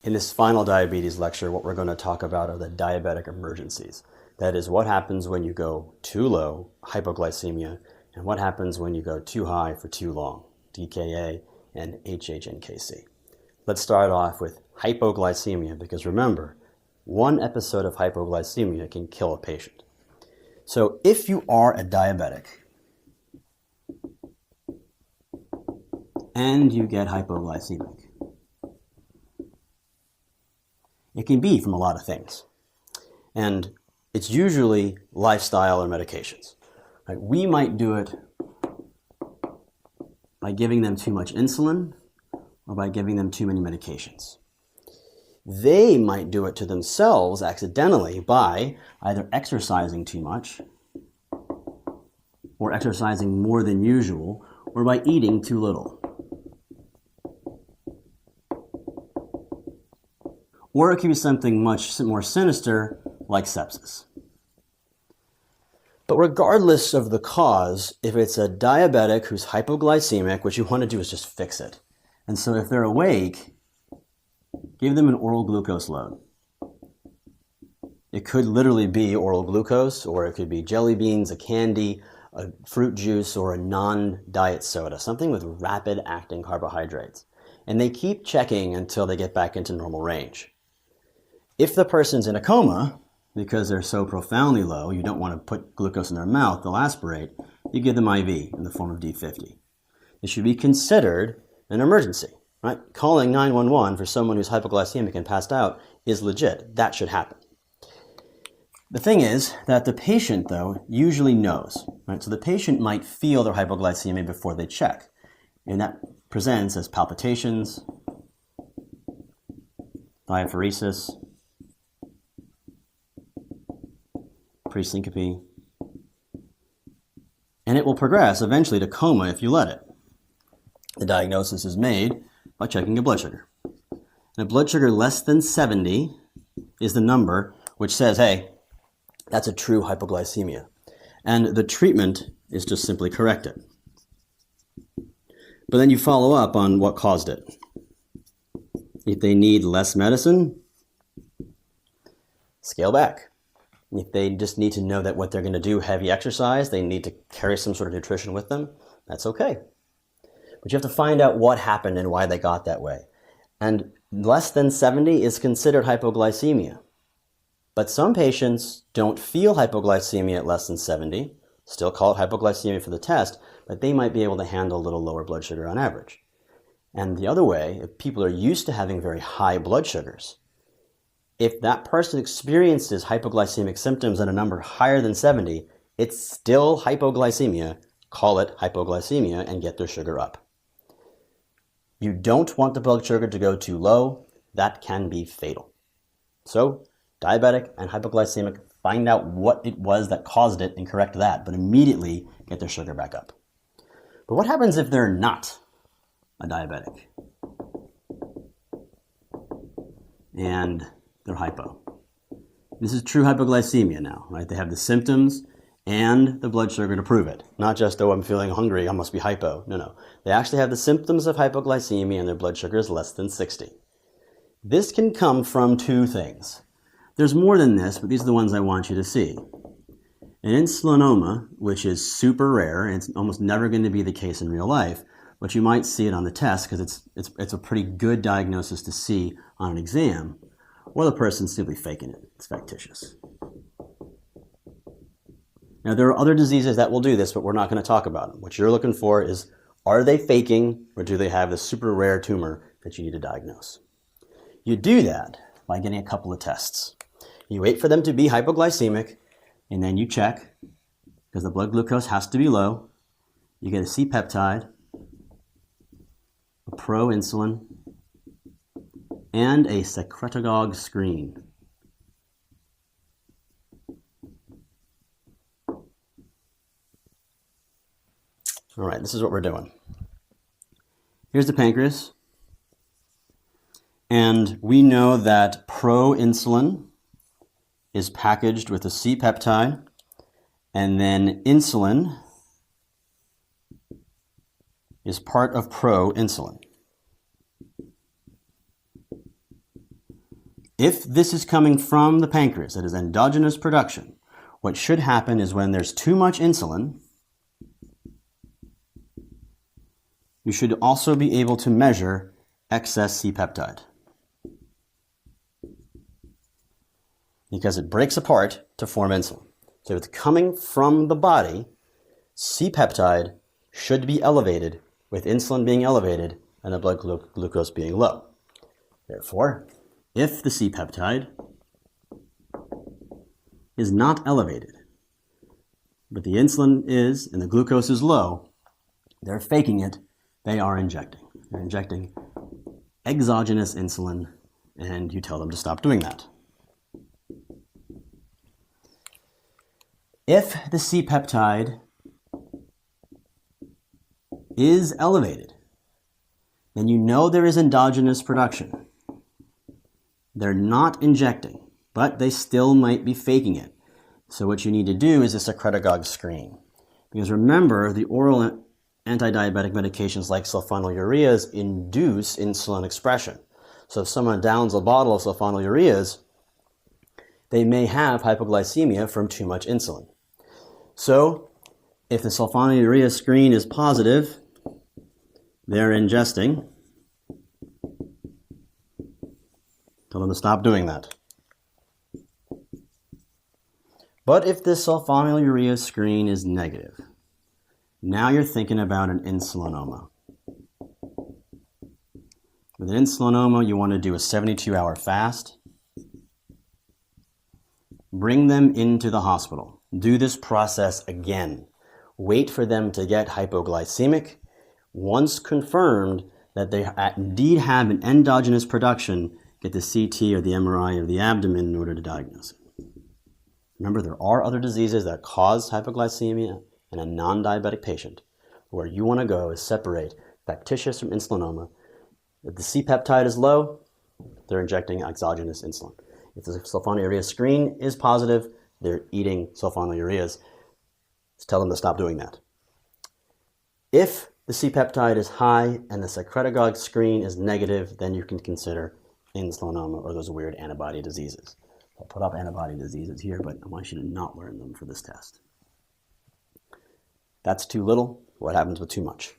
In this final diabetes lecture, what we're going to talk about are the diabetic emergencies. That is, what happens when you go too low, hypoglycemia, and what happens when you go too high for too long, DKA and HHNKC. Let's start off with hypoglycemia, because remember, one episode of hypoglycemia can kill a patient. So if you are a diabetic and you get hypoglycemic, it can be from a lot of things. And it's usually lifestyle or medications. Right? We might do it by giving them too much insulin or by giving them too many medications. They might do it to themselves accidentally by either exercising too much or exercising more than usual or by eating too little. Or it could be something much more sinister, like sepsis. But regardless of the cause, if it's a diabetic who's hypoglycemic, what you want to do is just fix it. And so if they're awake, give them an oral glucose load. It could literally be oral glucose, or it could be jelly beans, a candy, a fruit juice, or a non-diet soda, something with rapid acting carbohydrates. And they keep checking until they get back into normal range. If the person's in a coma, because they're so profoundly low, you don't want to put glucose in their mouth, they'll aspirate, you give them IV in the form of D50. It should be considered an emergency, right? Calling 911 for someone who's hypoglycemic and passed out is legit. That should happen. The thing is that the patient, though, usually knows, right? So the patient might feel their hypoglycemia before they check, and that presents as palpitations, diaphoresis, presyncope, and it will progress eventually to coma if you let it. The diagnosis is made by checking a blood sugar. And a blood sugar less than 70 is the number which says, hey, that's a true hypoglycemia. And the treatment is just simply correct it. But then you follow up on what caused it. If they need less medicine, scale back. If they just need to know that what they're going to do, heavy exercise, they need to carry some sort of nutrition with them, that's okay. But you have to find out what happened and why they got that way. And less than 70 is considered hypoglycemia. But some patients don't feel hypoglycemia at less than 70, still call it hypoglycemia for the test, but they might be able to handle a little lower blood sugar on average. And the other way, if people are used to having very high blood sugars, if that person experiences hypoglycemic symptoms at a number higher than 70, it's still hypoglycemia. Call it hypoglycemia and get their sugar up. You don't want the blood sugar to go too low. That can be fatal. So, diabetic and hypoglycemic, find out what it was that caused it and correct that, but immediately get their sugar back up. But what happens if they're not a diabetic and they're hypo? This is true hypoglycemia now, right? They have the symptoms and the blood sugar to prove it. Not just, oh, I'm feeling hungry, I must be hypo. No. They actually have the symptoms of hypoglycemia and their blood sugar is less than 60. This can come from two things. There's more than this, but these are the ones I want you to see. An insulinoma, which is super rare, and it's almost never going to be the case in real life, but you might see it on the test because it's a pretty good diagnosis to see on an exam, or the person's simply faking it. It's factitious. Now, there are other diseases that will do this, but we're not going to talk about them. What you're looking for is, are they faking, or do they have the super rare tumor that you need to diagnose? You do that by getting a couple of tests. You wait for them to be hypoglycemic, and then you check, because the blood glucose has to be low. You get a C-peptide, a proinsulin, and a secretagogue screen. All right, this is what we're doing. Here's the pancreas. And we know that proinsulin is packaged with a C-peptide, and then insulin is part of proinsulin. If this is coming from the pancreas, that is endogenous production, what should happen is when there's too much insulin, you should also be able to measure excess C-peptide, because it breaks apart to form insulin. So if it's coming from the body, C-peptide should be elevated with insulin being elevated and the blood glucose being low. Therefore, if the C-peptide is not elevated, but the insulin is and the glucose is low, they're faking it, they are injecting. They're injecting exogenous insulin, and you tell them to stop doing that. If the C-peptide is elevated, then you know there is endogenous production. They're not injecting, but they still might be faking it. So what you need to do is a secretagogue screen. Because remember, the oral anti-diabetic medications like sulfonylureas induce insulin expression. So if someone downs a bottle of sulfonylureas, they may have hypoglycemia from too much insulin. So if the sulfonylurea screen is positive, they're ingesting. Tell them to stop doing that. But if this sulfonylurea screen is negative, now you're thinking about an insulinoma. With an insulinoma, you want to do a 72-hour fast. Bring them into the hospital. Do this process again. Wait for them to get hypoglycemic. Once confirmed that they indeed have an endogenous production, get the CT or the MRI of the abdomen in order to diagnose it. Remember, there are other diseases that cause hypoglycemia in a non-diabetic patient. Where you want to go is separate factitious from insulinoma. If the C-peptide is low, they're injecting exogenous insulin. If the sulfonylurea screen is positive, they're eating sulfonylureas. Just tell them to stop doing that. If the C-peptide is high and the secretagogue screen is negative, then you can consider insulinoma or those weird antibody diseases. I'll put up antibody diseases here, but I want you to not learn them for this test. That's too little. What happens with too much?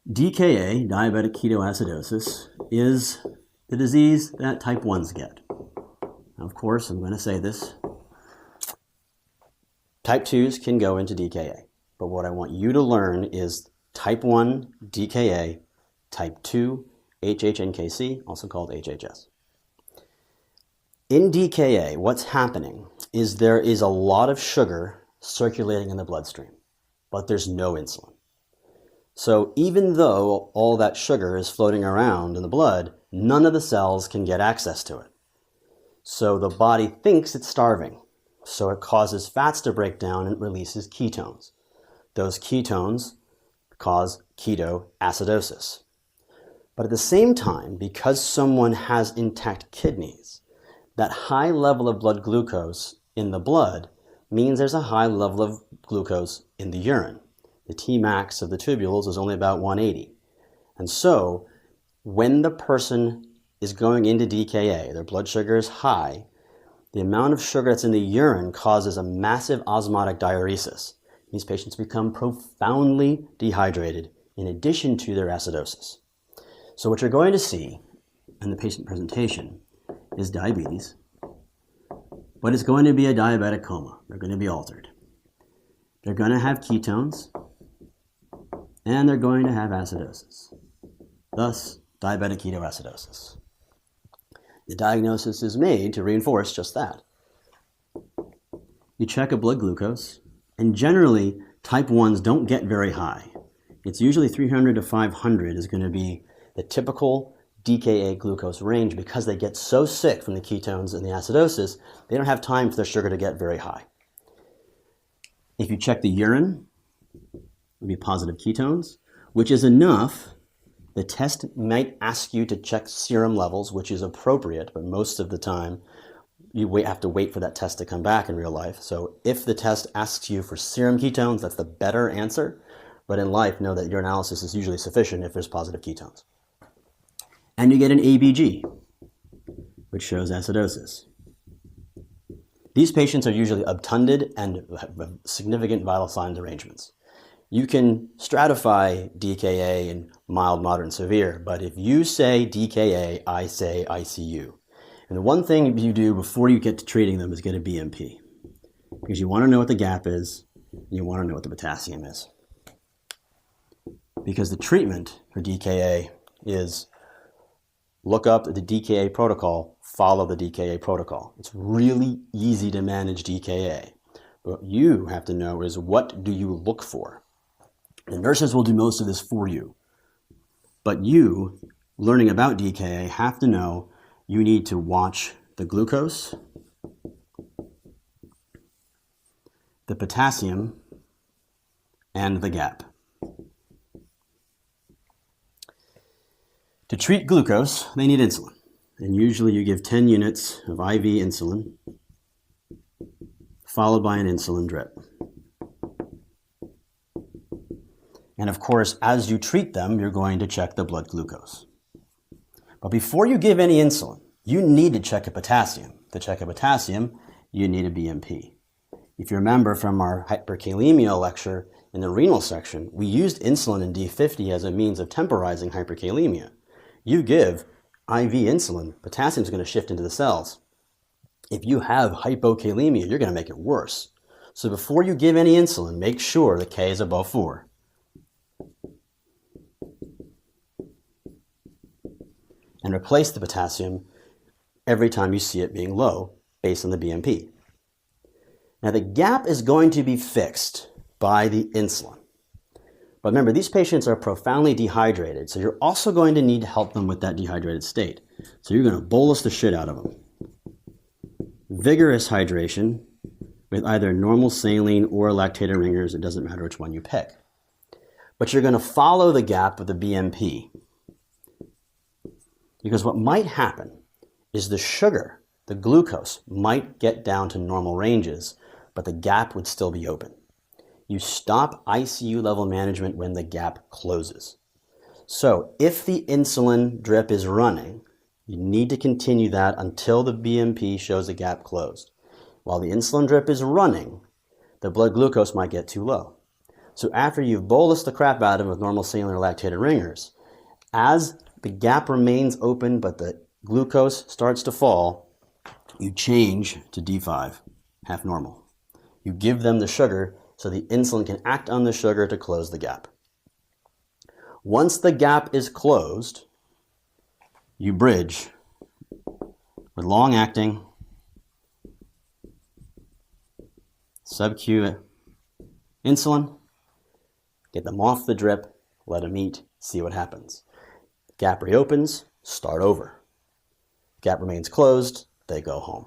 DKA, diabetic ketoacidosis, is the disease that type 1s get. Now, of course, I'm going to say this. Type 2s can go into DKA, but what I want you to learn is type 1 DKA, type 2 HHNKC, also called HHS. In DKA, what's happening is there is a lot of sugar circulating in the bloodstream, but there's no insulin. So even though all that sugar is floating around in the blood, none of the cells can get access to it. So the body thinks it's starving. So it causes fats to break down and releases ketones. Those ketones cause ketoacidosis. But at the same time, because someone has intact kidneys, that high level of blood glucose in the blood means there's a high level of glucose in the urine. The Tmax of the tubules is only about 180. And so when the person is going into DKA, their blood sugar is high, the amount of sugar that's in the urine causes a massive osmotic diuresis. These patients become profoundly dehydrated in addition to their acidosis. So what you're going to see in the patient presentation is diabetes, but it's going to be a diabetic coma. They're going to be altered. They're going to have ketones, and they're going to have acidosis. Thus, diabetic ketoacidosis. The diagnosis is made to reinforce just that. You check a blood glucose, and generally, type 1s don't get very high. It's usually 300 to 500 is going to be the typical DKA glucose range because they get so sick from the ketones and the acidosis, they don't have time for their sugar to get very high. If you check the urine, it would be positive ketones, which is enough. The test might ask you to check serum levels, which is appropriate, but most of the time you have to wait for that test to come back in real life. So if the test asks you for serum ketones, that's the better answer. But in life, know that your analysis is usually sufficient if there's positive ketones. And you get an ABG. which shows acidosis. These patients are usually obtunded and have significant vital sign derangements. You can stratify DKA in mild, moderate, and severe, but if you say DKA, I say ICU. And the one thing you do before you get to treating them is get a BMP, because you want to know what the gap is, and you want to know what the potassium is. Because the treatment for DKA is look up the DKA protocol, follow the DKA protocol. It's really easy to manage DKA. What you have to know is, what do you look for? The nurses will do most of this for you. But you, learning about DKA, have to know you need to watch the glucose, the potassium, and the gap. To treat glucose, they need insulin. And usually you give 10 units of IV insulin, followed by an insulin drip. And of course, as you treat them, you're going to check the blood glucose. But before you give any insulin, you need to check a potassium. To check a potassium, you need a BMP. If you remember from our hyperkalemia lecture in the renal section, we used insulin in D50 as a means of temporizing hyperkalemia. You give IV insulin, potassium is going to shift into the cells. If you have hypokalemia, you're going to make it worse. So before you give any insulin, make sure the K is above 4. And replace the potassium every time you see it being low based on the BMP. Now the gap is going to be fixed by the insulin. But remember, these patients are profoundly dehydrated, so you're also going to need to help them with that dehydrated state. So you're going to bolus the shit out of them. Vigorous hydration with either normal saline or lactated ringers, it doesn't matter which one you pick. But you're going to follow the gap with the BMP. Because what might happen is the sugar, the glucose, might get down to normal ranges, but the gap would still be open. You stop ICU level management when the gap closes. So if the insulin drip is running, you need to continue that until the BMP shows the gap closed. While the insulin drip is running, the blood glucose might get too low. So after you've bolused the crap out of them with normal saline or lactated ringers, as the gap remains open but the glucose starts to fall, you change to D5, half normal. You give them the sugar so the insulin can act on the sugar to close the gap. Once the gap is closed, you bridge with long-acting sub-Q insulin, get them off the drip, let them eat, see what happens. Gap reopens, start over. Gap remains closed, they go home.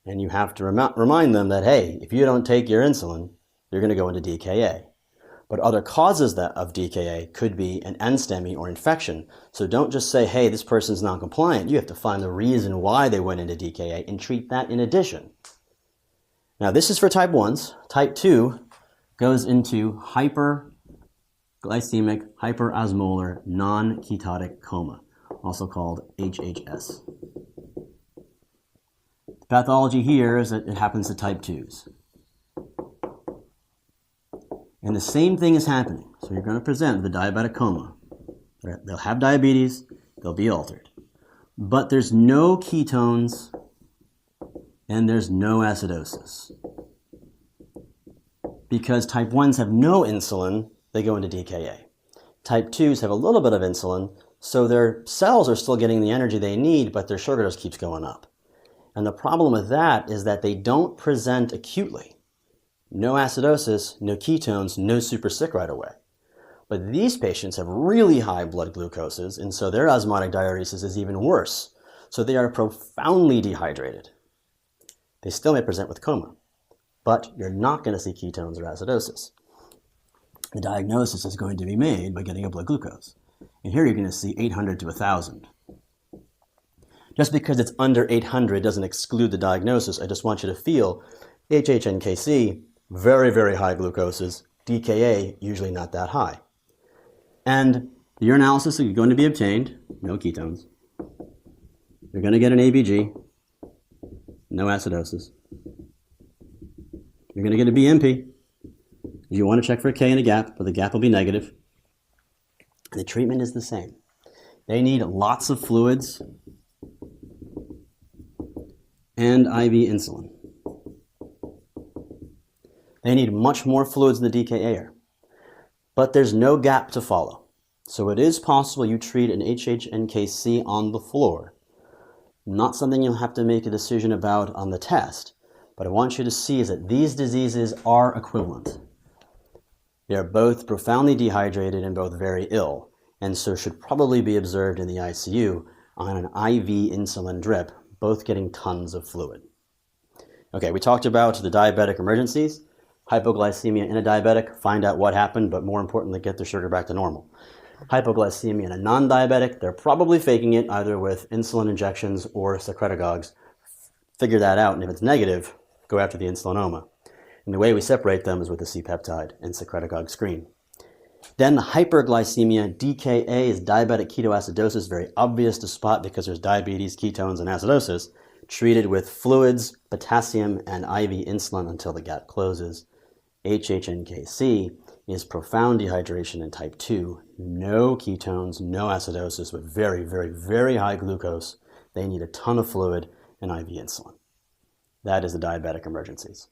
And you have to remind them that, hey, if you don't take your insulin, you're going to go into DKA. But other causes of DKA could be an NSTEMI or infection. So don't just say, hey, this person's non-compliant. You have to find the reason why they went into DKA and treat that in addition. Now, this is for type 1s. Type 2 goes into hyperglycemic, hyperosmolar, non-ketotic coma, also called HHS. The pathology here is that it happens to type 2s. And the same thing is happening. So you're going to present the diabetic coma. They'll have diabetes, they'll be altered. But there's no ketones and there's no acidosis. Because type 1s have no insulin, they go into DKA. Type 2s have a little bit of insulin, so their cells are still getting the energy they need, but their sugar just keeps going up. And the problem with that is that they don't present acutely. No acidosis, no ketones, no super sick right away. But these patients have really high blood glucoses, and so their osmotic diuresis is even worse. So they are profoundly dehydrated. They still may present with coma, but you're not going to see ketones or acidosis. The diagnosis is going to be made by getting a blood glucose. And here you're going to see 800 to 1,000. Just because it's under 800 doesn't exclude the diagnosis. I just want you to feel HHNKC, very, very high glucoses, DKA, usually not that high. And the urinalysis is going to be obtained, no ketones. You're going to get an ABG, no acidosis. You're going to get a BMP. You want to check for a K and a gap, but the gap will be negative. And the treatment is the same. They need lots of fluids and IV insulin. They need much more fluids than the DKA. But there's no gap to follow. So it is possible you treat an HHNKC on the floor. Not something you'll have to make a decision about on the test, but I want you to see is that these diseases are equivalent. They are both profoundly dehydrated and both very ill, and so should probably be observed in the ICU on an IV insulin drip, both getting tons of fluid. Okay, we talked about the diabetic emergencies, hypoglycemia in a diabetic, find out what happened, but more importantly, get their sugar back to normal. Hypoglycemia in a non-diabetic, they're probably faking it either with insulin injections or secretagogues. Figure that out, and if it's negative, go after the insulinoma. And the way we separate them is with the C-peptide and secretagogue screen. Then the hyperglycemia, DKA is diabetic ketoacidosis, very obvious to spot because there's diabetes, ketones, and acidosis, treated with fluids, potassium, and IV insulin until the gap closes. HHNKC is profound dehydration in type 2, no ketones, no acidosis, but very, very, very high glucose. They need a ton of fluid and IV insulin. That is the diabetic emergencies.